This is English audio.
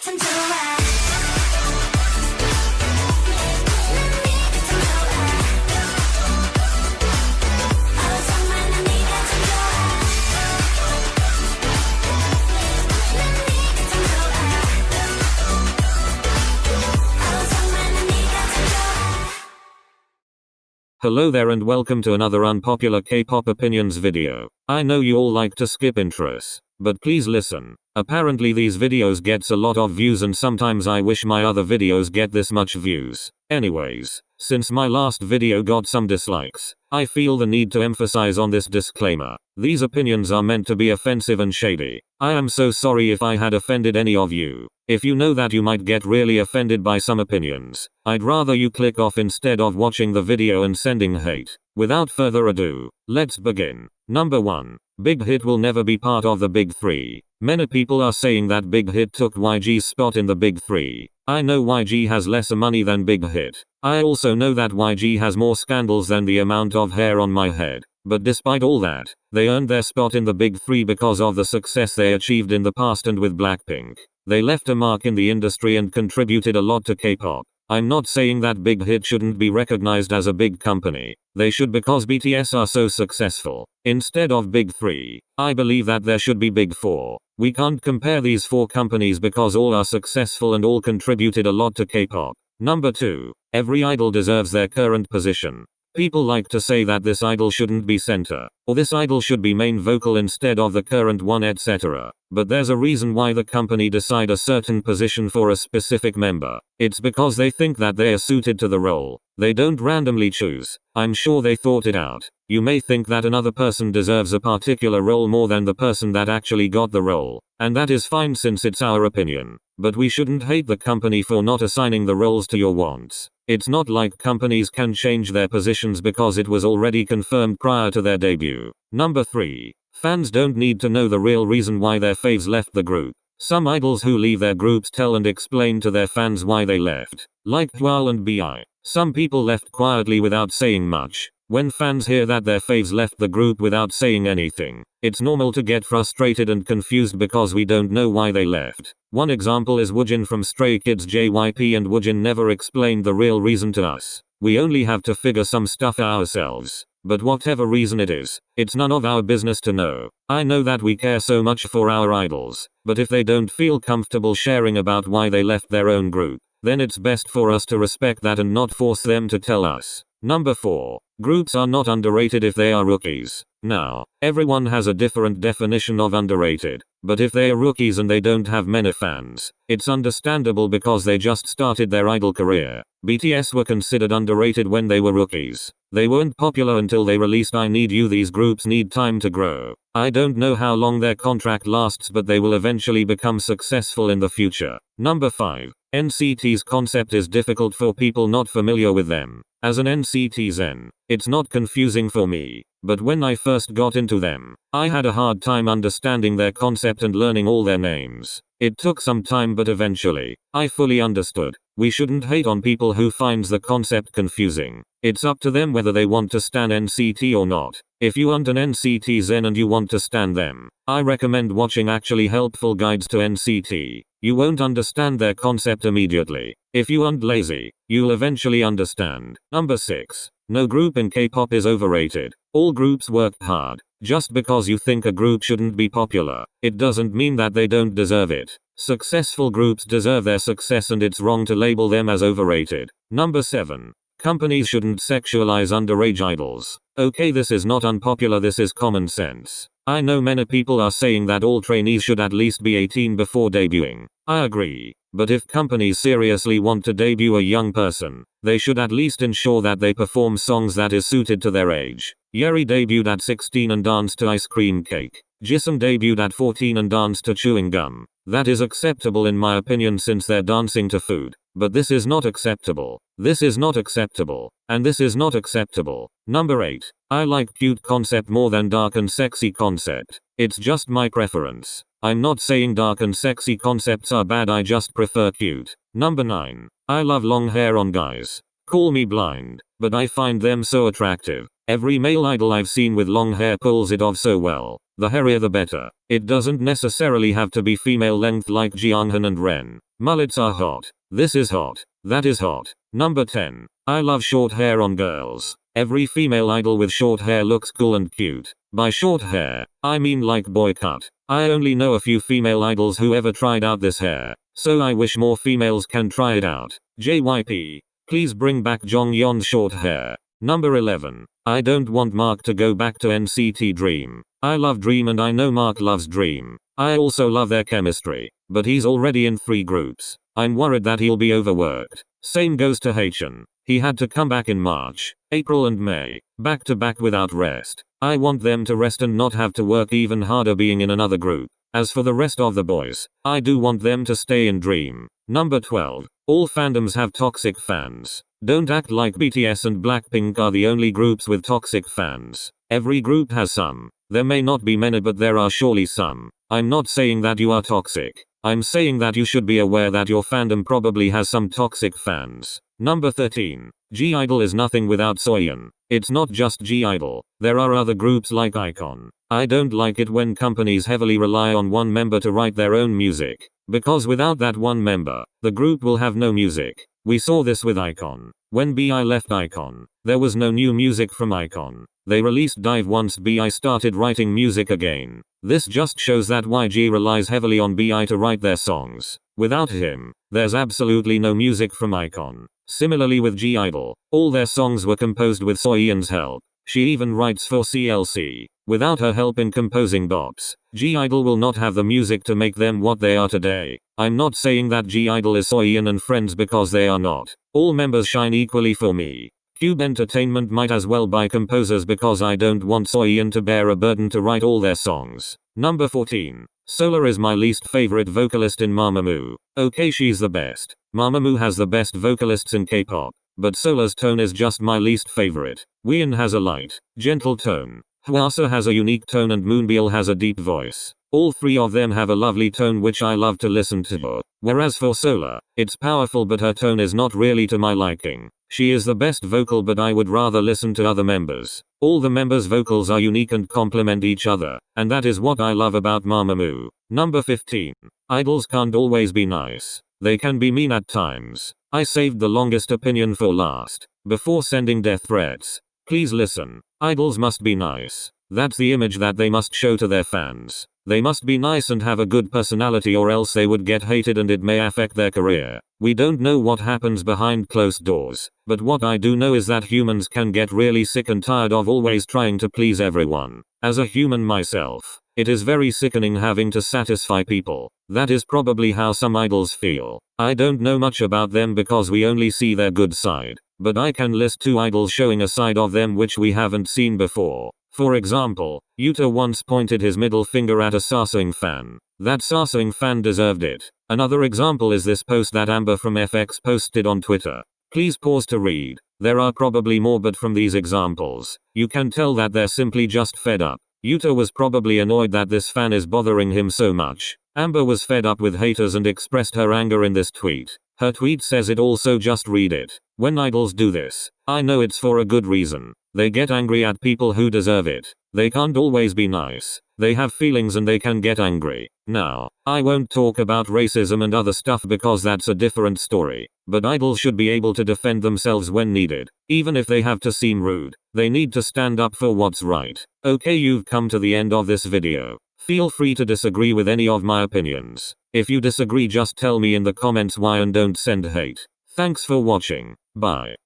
참 좋아 Hello there and welcome to another Unpopular K-pop opinions video. I know you all like to skip intros, but please listen. Apparently these videos gets a lot of views and sometimes I wish my other videos get this much views. Anyways, since my last video got some dislikes, I feel the need to emphasize on this disclaimer. These opinions are meant to be offensive and shady. I am so sorry if I had offended any of you. If you know that you might get really offended by some opinions, I'd rather you click off instead of watching the video and sending hate. Without further ado, let's begin. Number 1. Bighit will never be part of the big 3. Many people are saying that Bighit took YG's spot in the big 3. I know YG has lesser money than Bighit. I also know that YG has more scandals than the amount of hair on my head. But despite all that, they earned their spot in the big 3 because of the success they achieved in the past and with Blackpink. They left a mark in the industry and contributed a lot to K-pop. I'm not saying that Bighit shouldn't be recognized as a big company. They should because BTS are so successful. Instead of big 3, I believe that there should be big 4. We can't compare these 4 companies because all are successful and all contributed a lot to K-pop. Number 2. Every idol deserves their current position. People like to say that this idol shouldn't be center, or this idol should be main vocal instead of the current one, etc. But there's a reason why the company decide a certain position for a specific member. It's because they think that they are suited to the role. They don't randomly choose. I'm sure they thought it out. You may think that another person deserves a particular role more than the person that actually got the role. And that is fine since it's our opinion. But we shouldn't hate the company for not assigning the roles to your wants. It's not like companies can change their positions because it was already confirmed prior to their debut. Number 3. Fans don't need to know the real reason why their faves left the group. Some idols who leave their groups tell and explain to their fans why they left. Like HIHI and Bighit. Some people left quietly without saying much. When fans hear that their faves left the group without saying anything, it's normal to get frustrated and confused because we don't know why they left. One example is Woojin from Stray Kids JYP, and Woojin never explained the real reason to us. We only have to figure some stuff ourselves. But whatever reason it is, it's none of our business to know. I know that we care so much for our idols, but if they don't feel comfortable sharing about why they left their own group, then it's best for us to respect that and not force them to tell us. Number 4. Groups are not underrated if they are rookies. Now, everyone has a different definition of underrated, but if they are rookies and they don't have many fans, it's understandable because they just started their idol career. BTS were considered underrated when they were rookies. They weren't popular until they released I Need You. These groups need time to grow. I don't know how long their contract lasts, but they will eventually become successful in the future. Number 5. NCT's concept is difficult for people not familiar with them. As an NCT Zen, it's not confusing for me, but when I first got into them, I had a hard time understanding their concept and learning all their names. It took some time, but eventually, I fully understood. We shouldn't hate on people who finds the concept confusing. It's up to them whether they want to stan NCT or not. If you aren't an NCT Zen and you want to stan them, I recommend watching actually helpful guides to NCT. You won't understand their concept immediately. If you aren't lazy, you'll eventually understand. Number 6. No group in K-pop is overrated. All groups work hard. Just because you think a group shouldn't be popular, it doesn't mean that they don't deserve it. Successful groups deserve their success and it's wrong to label them as overrated. Number 7. Companies shouldn't sexualize underage idols. Okay, this is not unpopular, this is common sense. I know many people are saying that all trainees should at least be 18 before debuting. I agree. But if companies seriously want to debut a young person, they should at least ensure that they perform songs that is suited to their age. Yeri debuted at 16 and danced to Ice Cream Cake. Jisung debuted at 14 and danced to Chewing Gum. That is acceptable in my opinion since they're dancing to food. But this is not acceptable. This is not acceptable. And this is not acceptable. Number 8. I like cute concept more than dark and sexy concept. It's just my preference. I'm not saying dark and sexy concepts are bad, I just prefer cute. Number 9. I love long hair on guys. Call me blind, but I find them so attractive. Every male idol I've seen with long hair pulls it off so well. The hairier the better. It doesn't necessarily have to be female length like Jeonghan and Ren. Mullets are hot. This is hot. That is hot. Number 10. I love short hair on girls. Every female idol with short hair looks cool and cute. By short hair, I mean like boy cut. I only know a few female idols who ever tried out this hair, so I wish more females can try it out. JYP. Please bring back Jonghyun's short hair. Number 11. I don't want Mark to go back to NCT Dream. I love Dream and I know Mark loves Dream. I also love their chemistry, but he's already in 3 groups. I'm worried that he'll be overworked. Same goes to HIHI. He had to come back in March, April and May, back to back without rest. I want them to rest and not have to work even harder being in another group. As for the rest of the boys, I do want them to stay in Dream. Number 12. All fandoms have toxic fans. Don't act like BTS and Blackpink are the only groups with toxic fans. Every group has some. There may not be many, but there are surely some. I'm not saying that you are toxic. I'm saying that you should be aware that your fandom probably has some toxic fans. Number 13. G-Idol is nothing without Soyeon. It's not just G-Idol. There are other groups like iKON. I don't like it when companies heavily rely on one member to write their own music. Because without that one member, the group will have no music. We saw this with iKON. When BI left iKON, there was no new music from iKON. They released Dive once BI started writing music again. This just shows that YG relies heavily on BI to write their songs. Without him, there's absolutely no music from iKON. Similarly with G-Idol, all their songs were composed with Soyeon's help. She even writes for CLC. Without her help in composing bops, G-Idol will not have the music to make them what they are today. I'm not saying that G-Idol is Soyeon and friends because they are not. All members shine equally for me. Cube Entertainment might as well buy composers because I don't want Soyeon to bear a burden to write all their songs. Number 14. Solar is my least favorite vocalist in Mamamoo. Okay, she's the best. Mamamoo has the best vocalists in K-pop. But Solar's tone is just my least favorite. Wheein has a light, gentle tone. Hwasa has a unique tone and Moonbyul has a deep voice. All 3 of them have a lovely tone which I love to listen to. Whereas for Solar, it's powerful but her tone is not really to my liking. She is the best vocal but I would rather listen to other members. All the members' vocals are unique and complement each other, and that is what I love about Mamamoo. Number 15. Idols can't always be nice. They can be mean at times. I saved the longest opinion for last. Before sending death threats, please listen. Idols must be nice. That's the image that they must show to their fans. They must be nice and have a good personality or else they would get hated and it may affect their career. We don't know what happens behind closed doors, but what I do know is that humans can get really sick and tired of always trying to please everyone. As a human myself, it is very sickening having to satisfy people. That is probably how some idols feel. I don't know much about them because we only see their good side, but I can list 2 idols showing a side of them which we haven't seen before. For example, Yuta once pointed his middle finger at a Sasaeng fan. That Sasaeng fan deserved it. Another example is this post that Amber from FX posted on Twitter. Please pause to read. There are probably more, but from these examples, you can tell that they're simply just fed up. Yuta was probably annoyed that this fan is bothering him so much. Amber was fed up with haters and expressed her anger in this tweet. Her tweet says it all, so just read it. When idols do this, I know it's for a good reason. They get angry at people who deserve it. They can't always be nice. They have feelings and they can get angry. Now, I won't talk about racism and other stuff because that's a different story. But idols should be able to defend themselves when needed. Even if they have to seem rude, they need to stand up for what's right. Okay, you've come to the end of this video. Feel free to disagree with any of my opinions. If you disagree, just tell me in the comments why and don't send hate. Thanks for watching. Bye.